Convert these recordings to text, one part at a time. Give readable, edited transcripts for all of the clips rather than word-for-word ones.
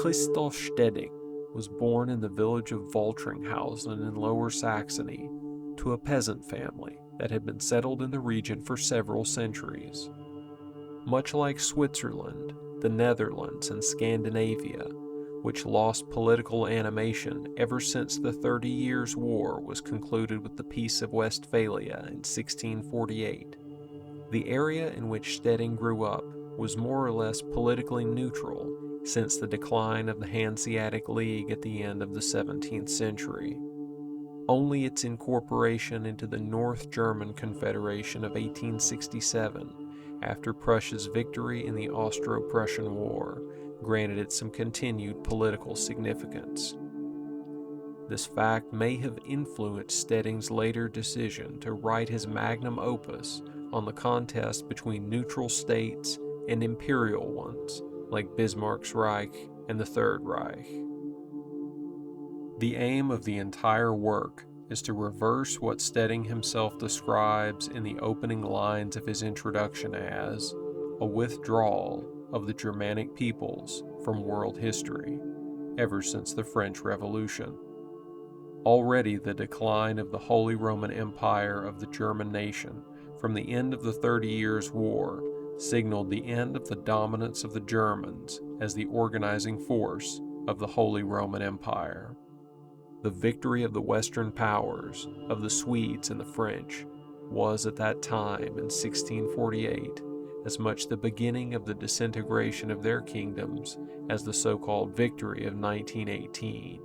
Christoph Steding was born in the village of Voltringhausen in Lower Saxony to a peasant family that had been settled in the region for several centuries. Much like Switzerland, the Netherlands, and Scandinavia, which lost political animation ever since the 30 Years' War was concluded with the Peace of Westphalia in 1648, the area in which Steding grew up was more or less politically neutral since the decline of the Hanseatic League at the end of the 17th century. Only its incorporation into the North German Confederation of 1867, after Prussia's victory in the Austro-Prussian War, granted it some continued political significance. This fact may have influenced Steding's later decision to write his magnum opus on the contest between neutral states and imperial ones, like Bismarck's Reich and the Third Reich. The aim of the entire work is to reverse what Steding himself describes in the opening lines of his introduction as a withdrawal of the Germanic peoples from world history ever since the French Revolution. Already the decline of the Holy Roman Empire of the German nation from the end of the 30 Years' War signaled the end of the dominance of the Germans as the organizing force of the Holy Roman Empire. The victory of the Western powers, of the Swedes and the French, was at that time in 1648 as much the beginning of the disintegration of their kingdoms as the so-called victory of 1918.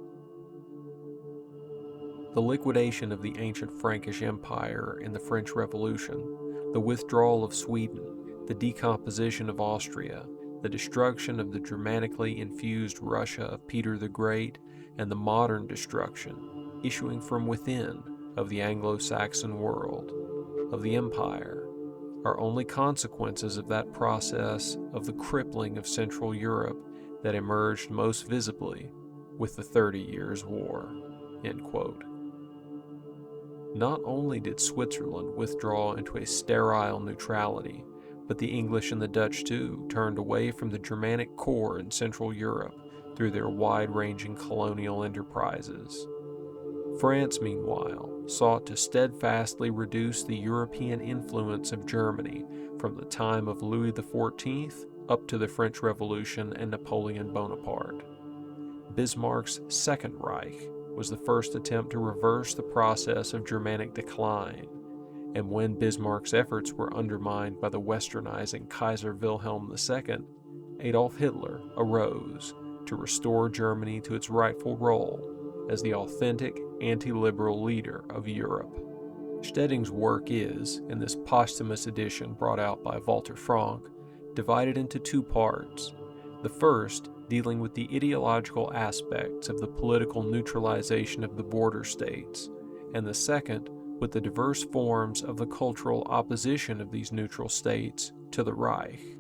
The liquidation of the ancient Frankish Empire in the French Revolution, the withdrawal of Sweden, the decomposition of Austria, the destruction of the Germanically infused Russia of Peter the Great, and the modern destruction, issuing from within, of the Anglo-Saxon world, of the empire, are only consequences of that process of the crippling of Central Europe that emerged most visibly with the 30 Years' War." End quote. Not only did Switzerland withdraw into a sterile neutrality, but the English and the Dutch too turned away from the Germanic core in Central Europe through their wide-ranging colonial enterprises. France, meanwhile, sought to steadfastly reduce the European influence of Germany from the time of Louis XIV up to the French Revolution and Napoleon Bonaparte. Bismarck's Second Reich was the first attempt to reverse the process of Germanic decline, and when Bismarck's efforts were undermined by the westernizing Kaiser Wilhelm II, Adolf Hitler arose to restore Germany to its rightful role as the authentic anti-liberal leader of Europe. Steding's work is, in this posthumous edition brought out by Walter Frank, divided into two parts. The first dealing with the ideological aspects of the political neutralization of the border states, and the second with the diverse forms of the cultural opposition of these neutral states to the Reich.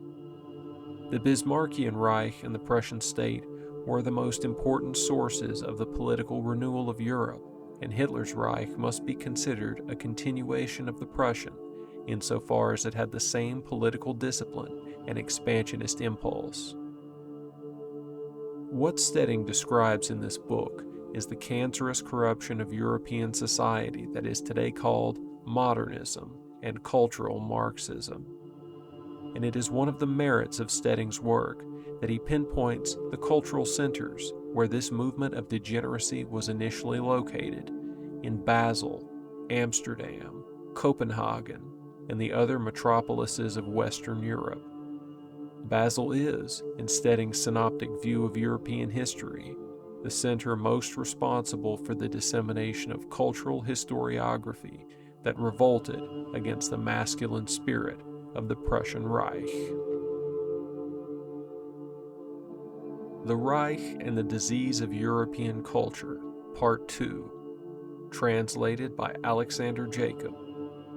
The Bismarckian Reich and the Prussian state were the most important sources of the political renewal of Europe, and Hitler's Reich must be considered a continuation of the Prussian, insofar as it had the same political discipline and expansionist impulse. What Steding describes in this book is the cancerous corruption of European society that is today called modernism and cultural Marxism. And it is one of the merits of Steding's work that he pinpoints the cultural centers where this movement of degeneracy was initially located, in Basel, Amsterdam, Copenhagen, and the other metropolises of Western Europe. Basel is, in Steding's synoptic view of European history, the center most responsible for the dissemination of cultural historiography that revolted against the masculine spirit of the Prussian Reich. The Reich and the Disease of European Culture, Part 2, translated by Alexander Jacob,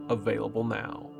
available now.